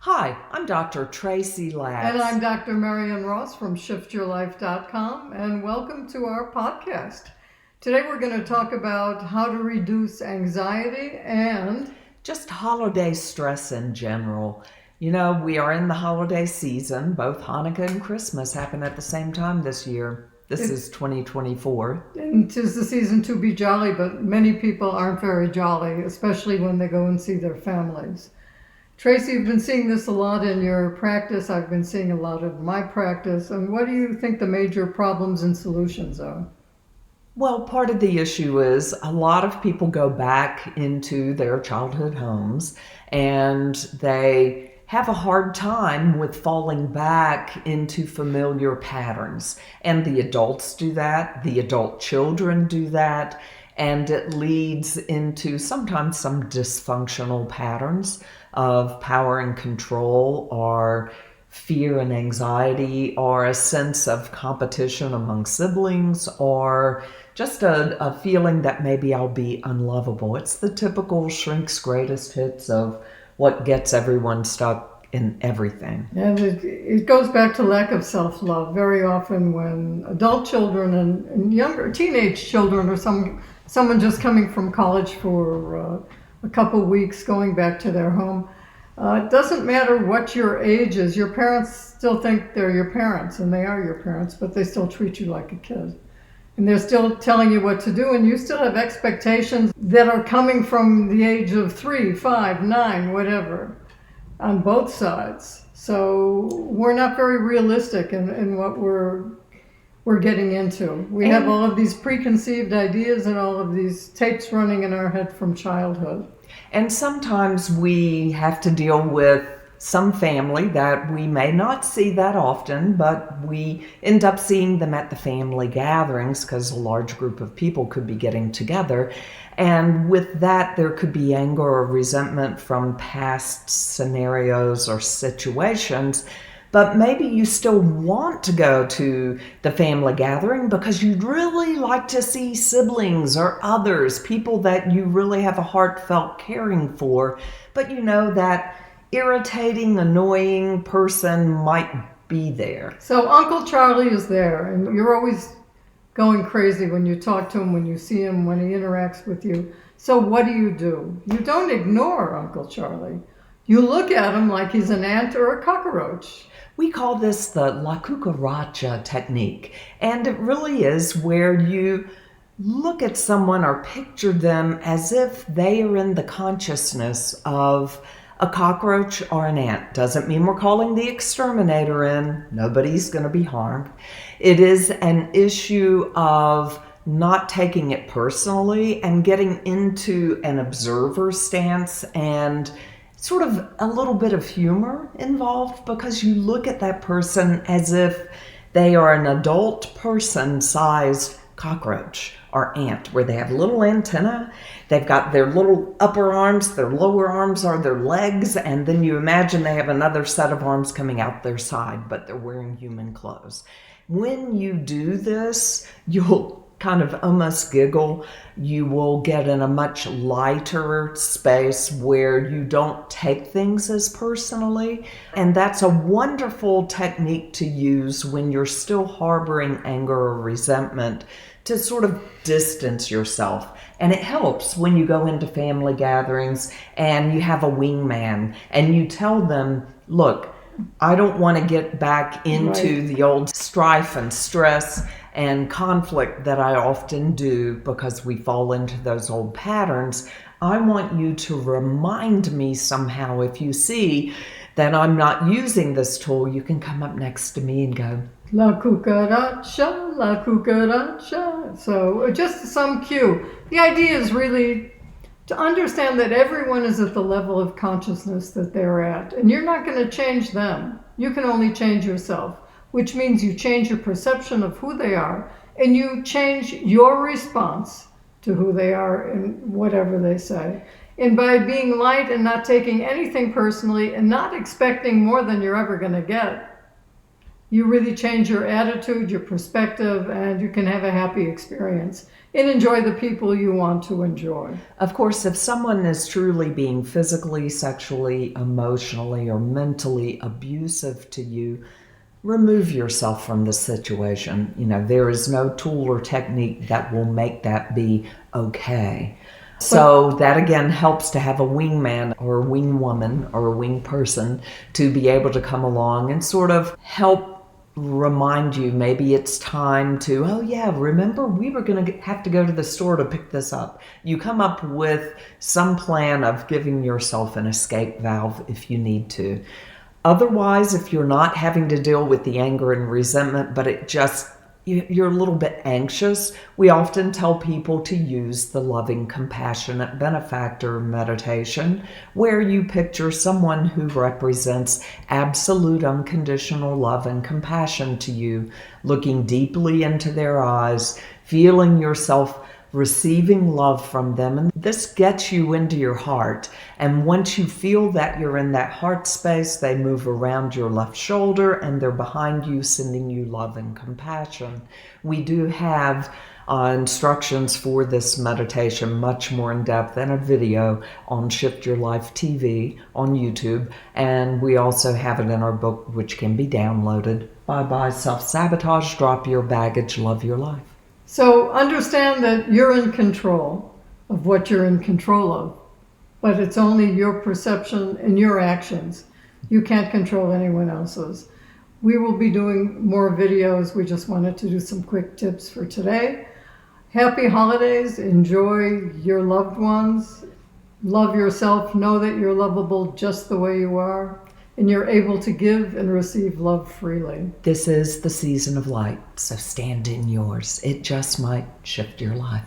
Hi, I'm Dr. Tracy Latz. And I'm Dr. Marion Ross from shiftyourlife.com, and welcome to our podcast. Today we're going to talk about how to reduce anxiety and just holiday stress in general. You know, we are in the holiday season. Both Hanukkah and Christmas happen at the same time this year. This is 2024. And 'tis the season to be jolly, but many people aren't very jolly, especially when they go and see their families. Tracy, you've been seeing this a lot in your practice. I've been seeing a lot of my practice. And what do you think the major problems and solutions are? Well, part of the issue is a lot of people go back into their childhood homes and they have a hard time with falling back into familiar patterns. And the adults do that, the adult children do that, and it leads into sometimes some dysfunctional patterns of power and control, or fear and anxiety, or a sense of competition among siblings, or just a feeling that maybe I'll be unlovable. It's the typical shrink's greatest hits of what gets everyone stuck in everything. And it goes back to lack of self-love. Very often when adult children and younger teenage children, or someone just coming from college for a couple weeks, going back to their home, it doesn't matter what your age is. Your parents still think they're your parents, and they are your parents, but they still treat you like a kid. And they're still telling you what to do, and you still have expectations that are coming from the age of 3, 5, 9, whatever, on both sides. So we're not very realistic in what we're getting into. We have all of these preconceived ideas and all of these tapes running in our head from childhood. And sometimes we have to deal with some family that we may not see that often, but we end up seeing them at the family gatherings because a large group of people could be getting together. And with that, there could be anger or resentment from past scenarios or situations. But maybe you still want to go to the family gathering because you'd really like to see siblings or others, people that you really have a heartfelt caring for. But you know that irritating, annoying person might be there. So Uncle Charlie is there, and you're always going crazy when you talk to him, when you see him, when he interacts with you. So what do? You don't ignore Uncle Charlie. You look at him like he's an ant or a cockroach. We call this the La Cucaracha technique, and it really is where you look at someone or picture them as if they are in the consciousness of a cockroach or an ant. Doesn't mean we're calling the exterminator in. Nobody's going to be harmed. It is an issue of not taking it personally and getting into an observer stance and sort of a little bit of humor involved, because you look at that person as if they are an adult person-sized cockroach or ant, where they have little antennae, they've got their little upper arms, their lower arms are their legs, and then you imagine they have another set of arms coming out their side, but they're wearing human clothes. When you do this, you'll kind of almost giggle. You will get in a much lighter space where you don't take things as personally. And that's a wonderful technique to use when you're still harboring anger or resentment, to sort of distance yourself. And it helps when you go into family gatherings and you have a wingman and you tell them, look, I don't want to get back into the old strife and stress and conflict that I often do because we fall into those old patterns. I want you to remind me somehow. If you see that I'm not using this tool, you can come up next to me and go, La cucaracha, la cucaracha. So just some cue. The idea is really to understand that everyone is at the level of consciousness that they're at, and you're not going to change them. You can only change yourself, which means you change your perception of who they are, and you change your response to who they are and whatever they say. And by being light and not taking anything personally and not expecting more than you're ever going to get, you really change your attitude, your perspective, and you can have a happy experience and enjoy the people you want to enjoy. Of course, if someone is truly being physically, sexually, emotionally, or mentally abusive to you, remove yourself from the situation. There is no tool or technique that will make that be okay. So that again helps to have a wingman or a wing woman or a wing person to be able to come along and sort of help remind you maybe it's time to, oh yeah, remember we were going to have to go to the store to pick this up. You come up with some plan of giving yourself an escape valve if you need to. Otherwise, if you're not having to deal with the anger and resentment, but you're a little bit anxious, we often tell people to use the loving, compassionate benefactor meditation, where you picture someone who represents absolute unconditional love and compassion to you, looking deeply into their eyes, feeling yourself receiving love from them. And this gets you into your heart. And once you feel that you're in that heart space, they move around your left shoulder and they're behind you, sending you love and compassion. We do have instructions for this meditation, much more in depth, and a video on Shift Your Life TV on YouTube. And we also have it in our book, which can be downloaded. Bye-bye self-sabotage, drop your baggage, love your life. So understand that you're in control of what you're in control of, but it's only your perception and your actions. You can't control anyone else's. We will be doing more videos. We just wanted to do some quick tips for today. Happy holidays. Enjoy your loved ones. Love yourself. Know that you're lovable just the way you are, and you're able to give and receive love freely. This is the season of light, so stand in yours. It just might shift your life.